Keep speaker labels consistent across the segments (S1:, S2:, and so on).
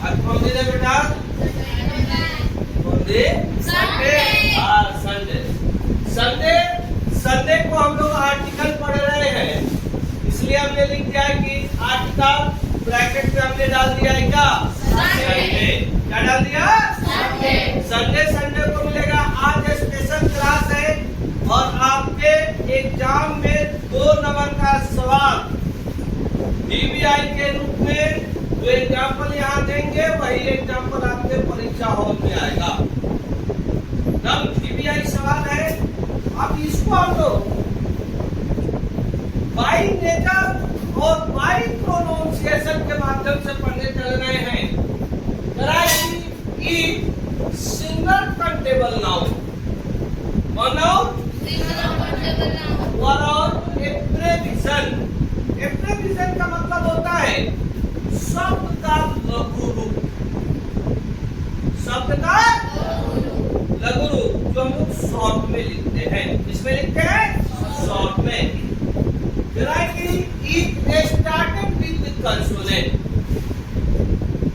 S1: आज कौन दिन है बेटा? कौन दिन? संडे। हाँ संडे। संडे संडे को हम लोग आर्टिकल पढ़ रहे हैं, इसलिए हमने लिख दिया है कि आर्टिकल ब्रैकेट में हमने डाल दिया है क्या? संडे। क्या डाल दिया? संडे। संडे संडे को मिलेगा। आज स्पेशल क्लास है और आपके एग्जाम में 2 नंबर का सवाल डीबीआई के रूप में जो एग्जाम्पल यहाँ देंगे वही एग्जाम्पल आपके परीक्षा हॉल में आएगा। तब डीबीआई सवाल है, अब इसको हम लोग बाई नेचर और बाई प्रोनाउंसिएशन के माध्यम से पढ़ने चल रहे हैं। सिंगल कंटेबल नाउन और एब्रेविएशन। एब्रेविएशन का मतलब होता है शब्द का लघु रूप। शब्द का लघु रूप जो हम लोग शॉर्ट में लिखते हैं। इसमें लिखते हैं शॉर्ट में। It started with consonant।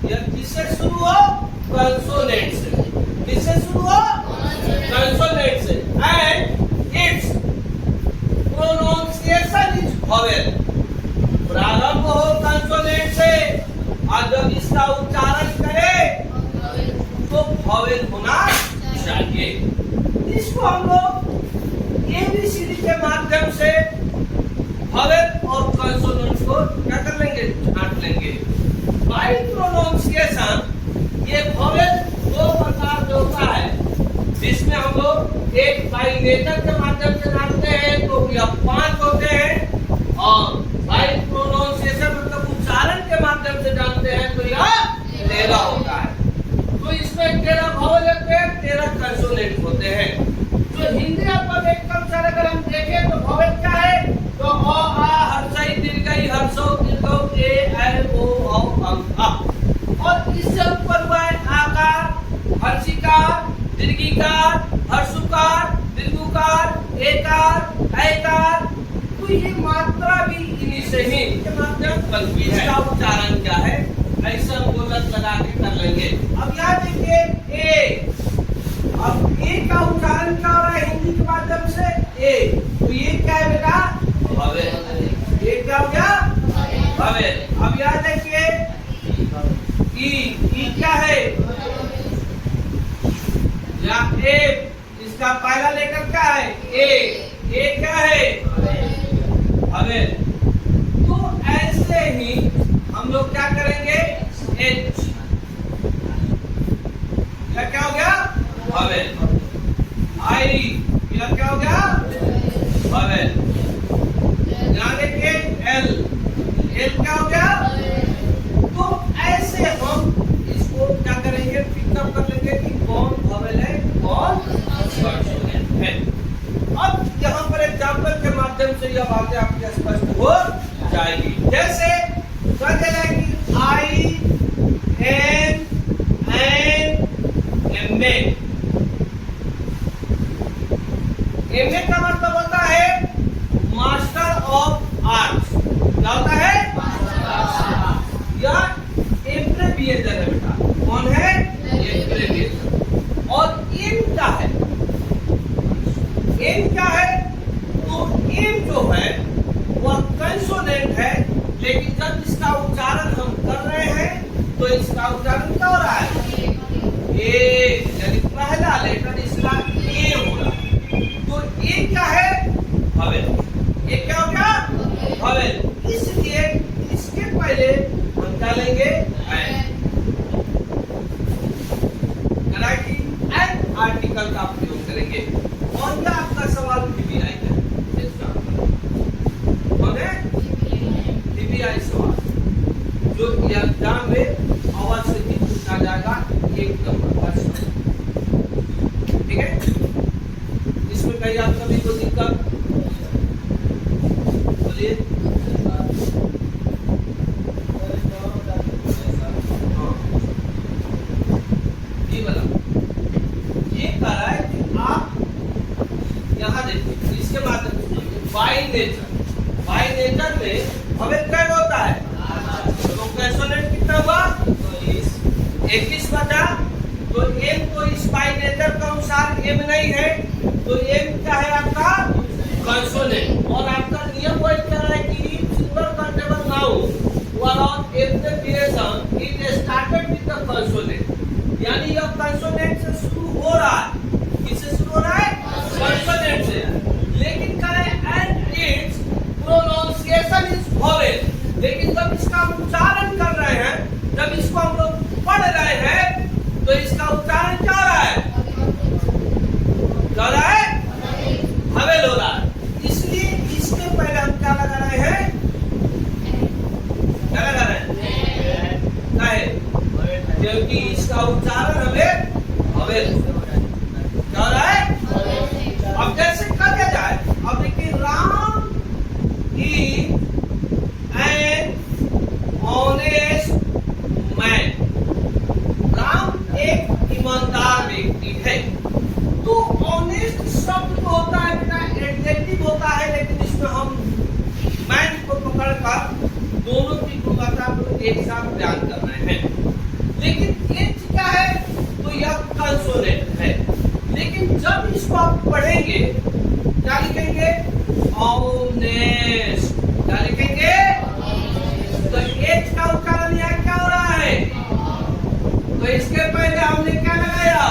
S1: यह किससे शुरू हो? कंसोनेंट से। किससे शुरू हो? कंसोनेंट से। And its pronunciation is vowel. प्रारंभ हो कंसोनेंट से और जब इसका उच्चारण करे तो वोवेल होना चाहिए। इसको हम लोग एबीसीडी के माध्यम से वोवेल और कंसोनेंट को क्या कर लेंगे? छांट लेंगे। बाई प्रोनाउंसिएशन ये वोवेल 2 प्रकार से होता है, जिसमें हम लोग एक बाई नेचर के माध्यम से जानते हैं तो यह 5 होते हैं, और बाई प्रोनाउंसिएशन मतलब उच्चारण के माध्यम से जानते हैं तो यह 13 होता है। तो इसमें 13 वोवेल होते हैं, 13 कंसोनेंट होते हैं। जो हिंदी अल्फाबेटिकल अगर हम देखें तो वोवेल क्या है? तो अ आ हर्षई दीर्घई हर्षौ दीर्घौ ए ऐ ओ औ अ। और इससे ऊपर हुआ है आकार, हर्षिकार, दीर्घिकार, हर्षुकार, दीर्घुकार, एकार, ऐकार। तो ये मात्रा भी इन्हीं से ही के माध्यम बनती है। इसका उच्चारण क्या है? ऐसा बोलत लगा के कर लेंगे। अब यहाँ देखिए ए। अब ए का उच्चारण क्या हो रहा है हिंदी के माध्यम से? ए। तो ये क्या है बेटा? वोवेल। ये क्या हो गया? वोवेल। अब यहाँ देखिए ई क्या है? या ए। इसका पहला लेटर क्या है? ए। ए क्या है? वोवेल। तो ऐसे ही हम लोग क्या करेंगे? एच। क्या हो गया? वोवेल। आई। यह क्या हो गया? वोवेल। यहाँ देखिए एल। एल क्या हो गया? तो ऐसे हम इसको क्या करेंगे? पिकअप कर लेंगे कि कौन वोवेल है कौन कंसोनेंट है। अब यहाँ पर एग्जाम्पल के माध्यम से यह बातें आपकी स्पष्ट हो जाएगी। जैसे कि I N N M A. M A का मतलब होता है मास्टर ऑफ आर्ट्स। क्या होता है? यह एब्रेविएशन है बेटा। कौन है? एब्रेविएशन। और एम क्या है? एम क्या है? तो एम जो है वह कंसोनेंट है, लेकिन जब इसका उच्चारण हम कर रहे हैं तो इसका उच्चारण क्या हो रहा है? ए। यानी पहला लेटर इसका ए हो रहा है। तो ए क्या है? वोवेल। ये क्या हो गया? वोवेल। इसलिए इसके पहले हम क्या लेंगे? एन। एन आर्टिकल का प्रयोग करेंगे। और यह आपका सवाल डीबीआई का डीबीआई सवाल जो एग्जाम में अवश्य ही पूछा जाएगा। 1 नंबर का सवाल। ठीक है? इसमें कहीं आप सभी को दिक्कत? बोलिए। ये वाला ये कह रहा है कि आप यहाँ देखिए इसके माध्यम से बाई नेचर में हमें क्या होता है? तो कंसोनेंट कितना हुआ? 21 बटा, तो m तो इस बाई नेचर के अनुसार m नहीं है, तो m क्या है आपका कंसोनेंट। और आपका नियम वही कह रहा है कि single countable noun were on abbreviation it started with the consonant, यानी यह कंसोनेंट से शुरू हो रहा है। किससे शुरू हो रहा है? कंसोनेंट से। लेकिन कह रहे and its pronunciation is vowel, लेकिन जब इसका उच्चारण कर रहे हैं, जब इसको हम लोग पढ़ रहे हैं, तो इसका उच्चारण क्या हो रहा है? क्या हो रहा है? वोवेल हो रहा है। इसलिए इसके पहले हम क्या लगा रहे हैं? क्या लगा रहे हैं? क्या है? क्योंकि इसका उच्चारण हमें वोवेल क्या हो रहा है? अब कैसे कर दिया जाए? अब देखिए, Ram is an honest man. Ram एक ईमानदार व्यक्ति है। तो ऑनेस्ट शब्द तो होता है, बिना एडजेक्टिव होता है, लेकिन इसमें हम मैन को पकड़कर दोनों की गुणवत्ता को एक साथ बयान कर रहे हैं। लेकिन एच क्या है? तो यह कंसोनेंट है। लेकिन जब इसको आप पढ़ेंगे, क्या लिखेंगे? ऑनेस्ट। क्या लिखेंगे? तो एच का उच्चारण यहाँ क्या हो रहा है? तो इसके पहले हमने क्या लगाया?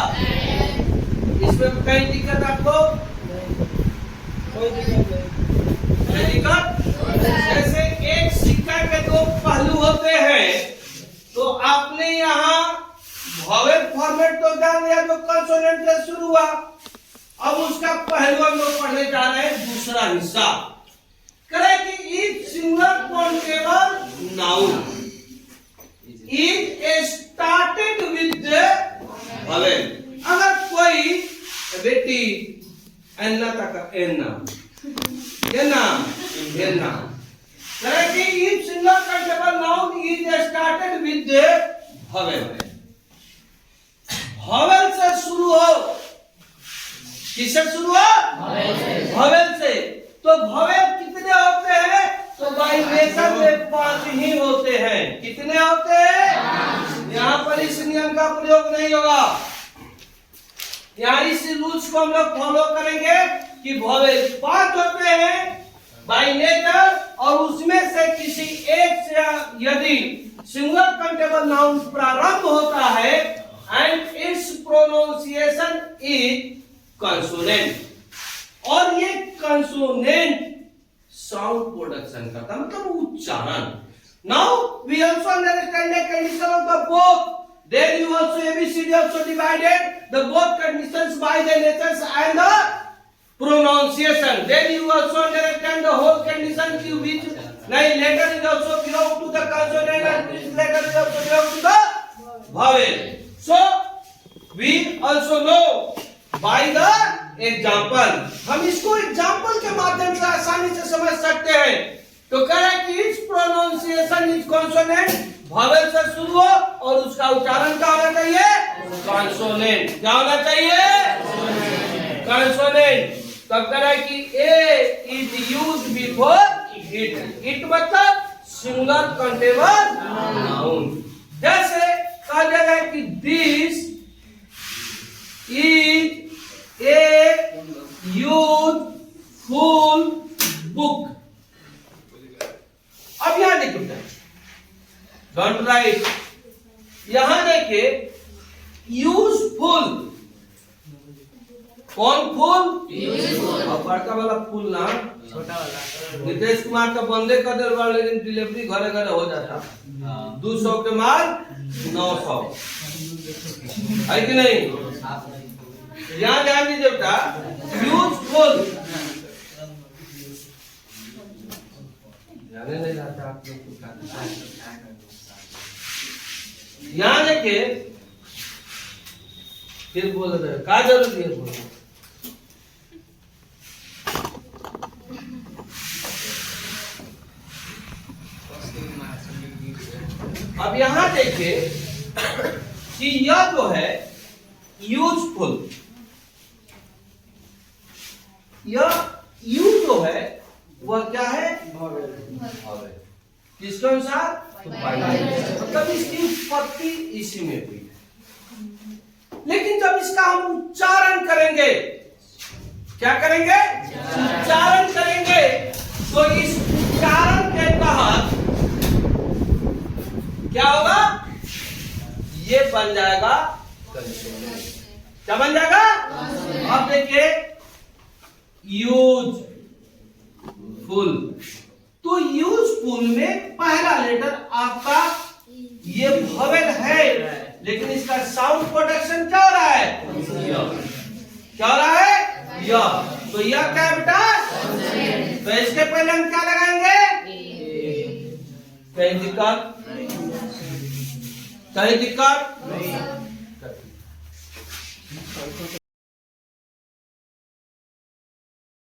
S1: इसमें कहीं दिक्कत आपको? कोई दिक्कत? जैसे एक सिक्का के दो पहलू होते हैं, तो आपने यहाँ वोवेल फॉर्मेट तो जान लिया जो कंसोनेंट से शुरू हुआ। अब उसका पहलू हम लोग पढ़ने जा रहे हैं दूसरा हिस्सा। करें कि if single countable noun is started with vowel, अगर कोई बेटी एन्ना तक एन्ना करें कि if single countable noun is started with vowel, vowel से शुरू हो। किससे शुरू हो? वोवेल से। तो वोवेल कितने होते हैं? तो बाइनेशन में 5 ही होते हैं। कितने होते हैं? यहाँ पर इस नियम का प्रयोग नहीं होगा। यहाँ इस रूल्स को हम लोग फॉलो करेंगे कि वोवेल 5 होते हैं बाय नेचर, और उसमें से किसी एक से यदि सिंगल काउंटेबल नाउन प्रारंभ होता है and its pronunciation is consonant, और ये कंसोनेंट साउंड प्रोडक्शन करता है, मतलब उच्चारण। Now we also understand the condition of the both, there you also ABCD also divided the both conditions by the letters and the pronunciation, then you also understand the whole condition to which like letter is also belong to the consonant and which letter is also belong to the vowel. So we also know by the example, हम इसको example के माध्यम से आसानी से समझ सकते हैं। तो कह रहा है कि it's pronunciation is consonant, vowel से शुरू हो और उसका उच्चारण क्या होना चाहिए? कॉन्सोनेंट। क्या होना चाहिए? कॉन्सोनेंट। तब कह रहा है कि a is used before it. It मतलब सिंगल काउंटेबल नाउन। जैसे कहा जाएगा कि this is a useful book. अब यहां देखिए, डोंट राइट, यहां देखिए यूजफुल, कौन फूल? यूजफुल। और बड़का वाला फूल ना, छोटा वाला नीतीश कुमार का बंदे कर दे बा, लेकिन डिलीवरी घरे घरे हो जाता। 200 के माल 900 है कि नहीं? यहाँ ध्यान दीजिए बेटा, यूजफुल जाने नहीं जाता आप लोग को। यहाँ देखिए, फिर बोल रहे क्या जरूरी है बोलना? अब यहां देखिए कि यह जो है यूजफुल, यह यू जो है वह क्या है? किसके अनुसार? मतलब इसकी उत्पत्ति इसी में हुई है। लेकिन जब इसका हम उच्चारण करेंगे, क्या करेंगे? उच्चारण करेंगे, तो इस उच्चारण के तहत क्या होगा? ये बन जाएगा कंसोनेंट। क्या बन जाएगा? अब देखिए, यूजफुल। तो यूजफुल में पहला लेटर आपका ये वोवेल है, लेकिन इसका साउंड प्रोडक्शन क्या हो रहा है? क्या हो रहा है? या। तो यह क्या है बेटा? तो इसके पहले हम क्या लगाएंगे? कहीं दिक्कत? कहीं दिक्कत?